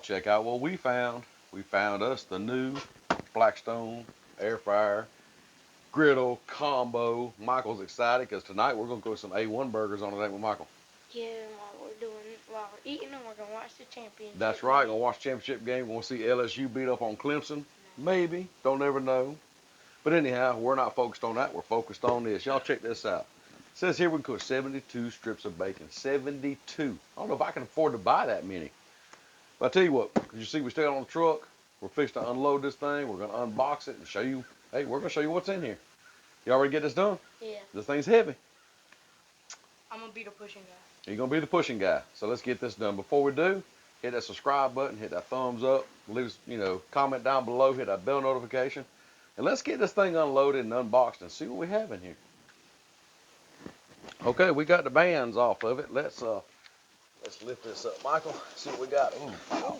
check out what we found. We found us the new Blackstone air fryer griddle combo. Michael's excited because tonight we're gonna go with some A1 burgers on it, ain't we, Michael? Yeah, while we're eating them, we're gonna watch the championship. That's right. Gonna watch the championship game. We're gonna see LSU beat up on Clemson. Maybe. Don't ever know. But anyhow, we're not focused on that. We're focused on this. Y'all check this out. It says here we can cook 72 strips of bacon. 72. I don't know if I can afford to buy that many. But I tell you what, because you see we still on the truck. We're fixing to unload this thing. We're gonna unbox it and show you. Hey, we're gonna show you what's in here. You already get this done? Yeah. This thing's heavy. I'm gonna be the pushing guy. You're gonna be the pushing guy. So let's get this done. Before we do, hit that subscribe button, hit that thumbs up, leave us, comment down below, hit that bell notification, and let's get this thing unloaded and unboxed and see what we have in here. Okay, we got the bands off of it. Let's lift this up, Michael. See what we got. Ooh, wow.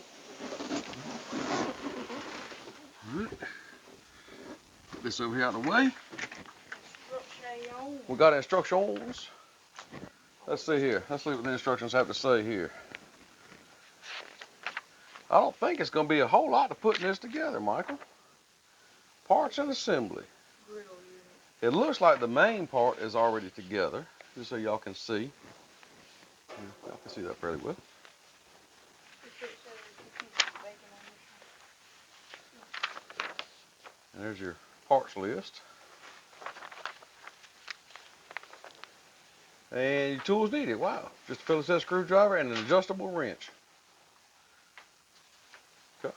All right. Put this over here out of the way. We got instructions. Let's see here. Let's see what the instructions have to say here. I don't think it's going to be a whole lot to putting this together, Michael. Parts and assembly. It looks like the main part is already together, just so y'all can see. Y'all can see that fairly well. And there's your parts list. And your tools needed. Wow. Just a Phillips head screwdriver and an adjustable wrench. Okay.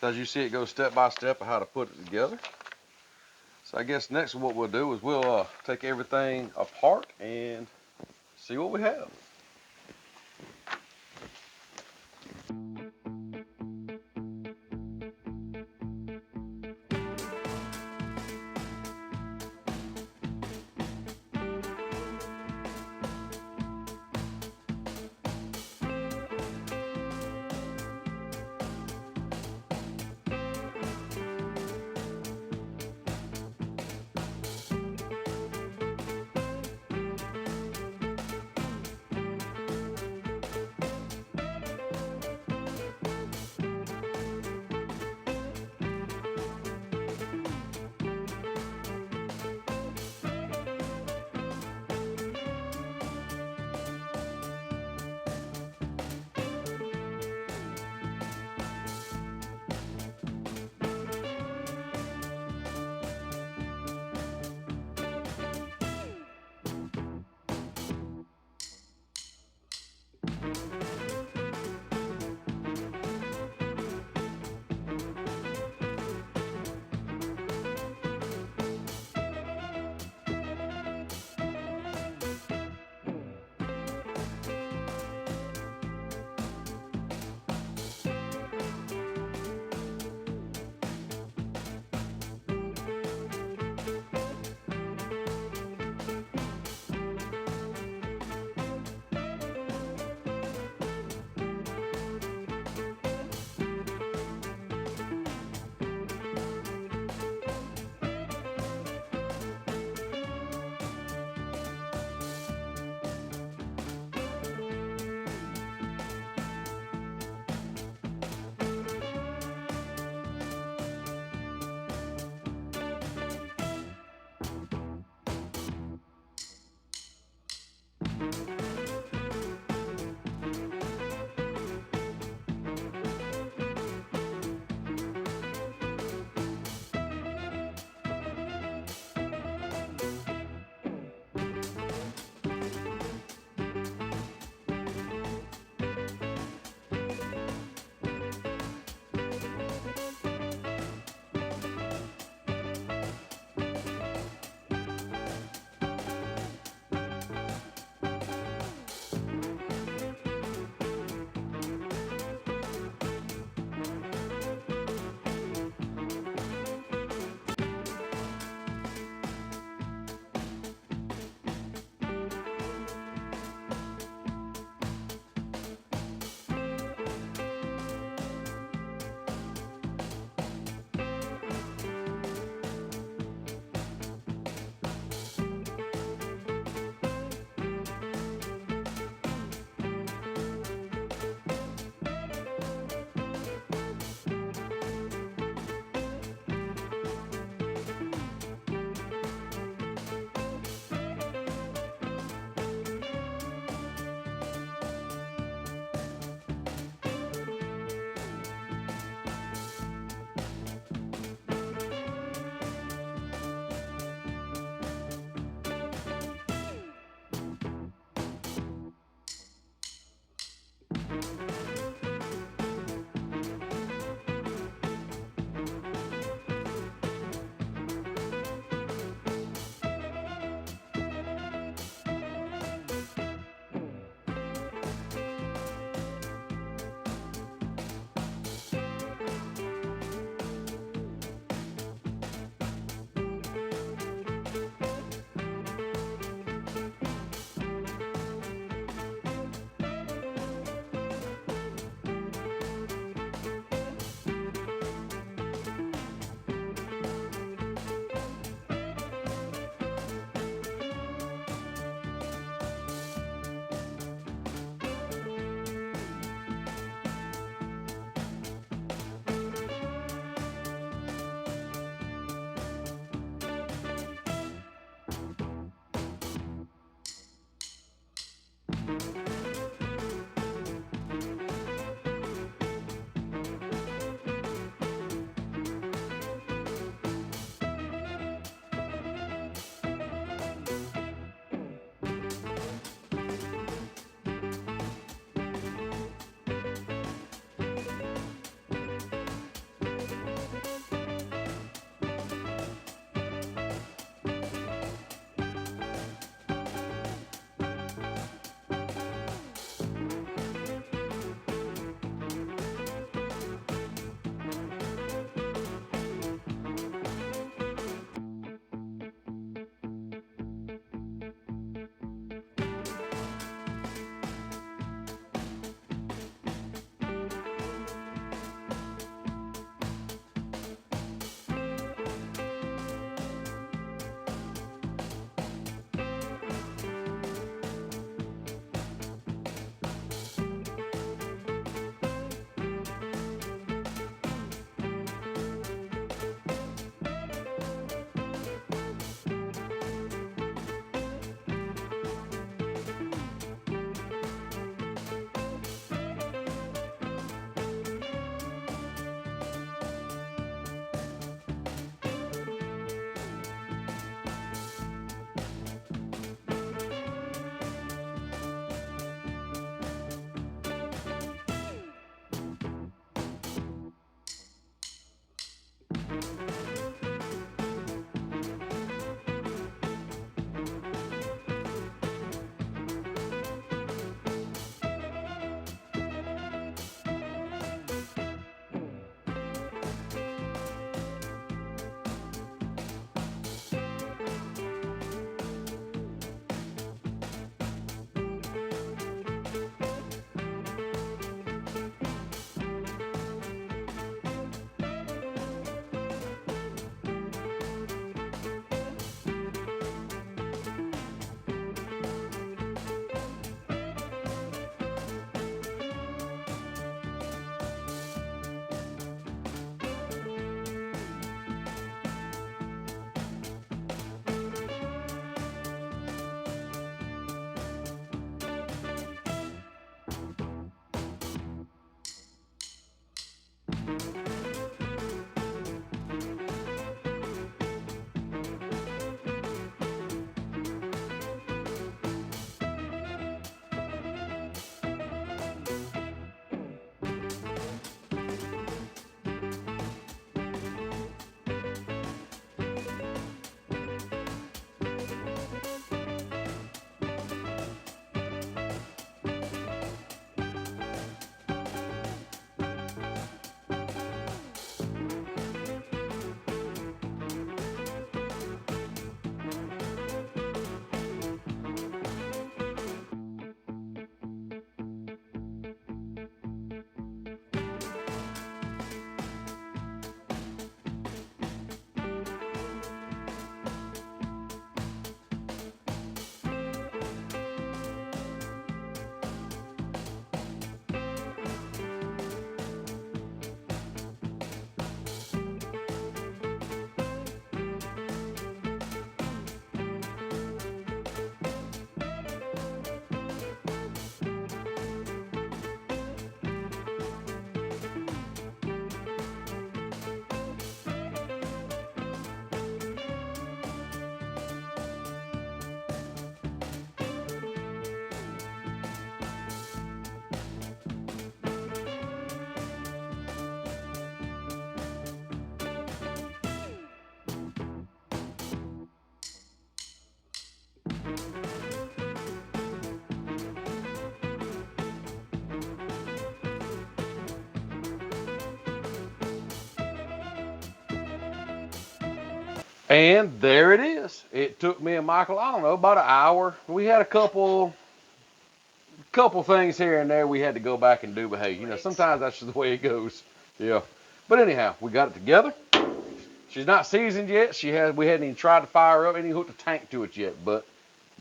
So as you see, it goes step by step of how to put it together. So I guess next what we'll do is we'll take everything apart and see what we have. And there it is. It took me and Michael, I don't know, about an hour. We had a couple things here and there we had to go back and do, but hey, you know, sometimes that's just the way it goes. Yeah. But anyhow, we got it together. She's not seasoned yet. We hadn't even tried to fire her up, ain't even hooked a tank to it yet, but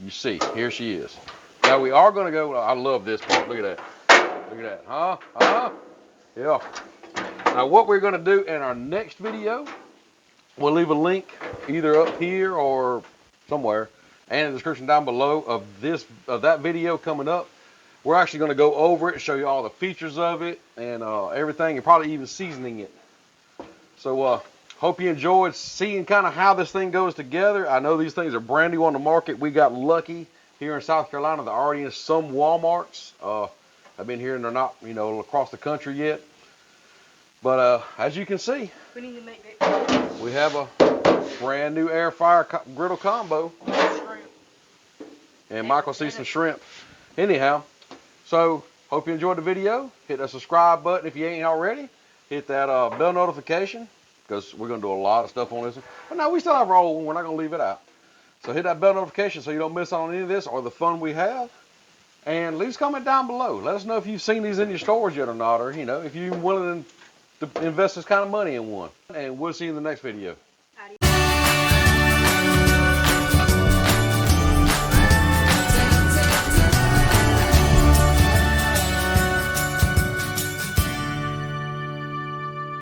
you see, here she is. Now we are gonna go, I love this part. Look at that. Look at that. Huh? Yeah. Now what we're gonna do in our next video, we'll leave a link either up here or somewhere and in the description down below of that video coming up. We're actually going to go over it and show you all the features of it and everything, and probably even seasoning it. So hope you enjoyed seeing kind of how this thing goes together. I know these things are brand new on the market. We got lucky here in South Carolina. They're already in some Walmarts. I've been here and they're not, you know, across the country yet. But as you can see, We need to make that. we have a brand new air fryer griddle combo. Shrimp. And Michael sees some shrimp. Anyhow, so hope you enjoyed the video. Hit that subscribe button if you ain't already. Hit that bell notification, because we're going to do a lot of stuff on this one. But now we still have our old one. We're not going to leave it out. So hit that bell notification so you don't miss out on any of this or the fun we have. And leave us a comment down below. Let us know if you've seen these in your stores yet or not, or, you know, if you're willing to invest this kind of money in one. And we'll see you in the next video.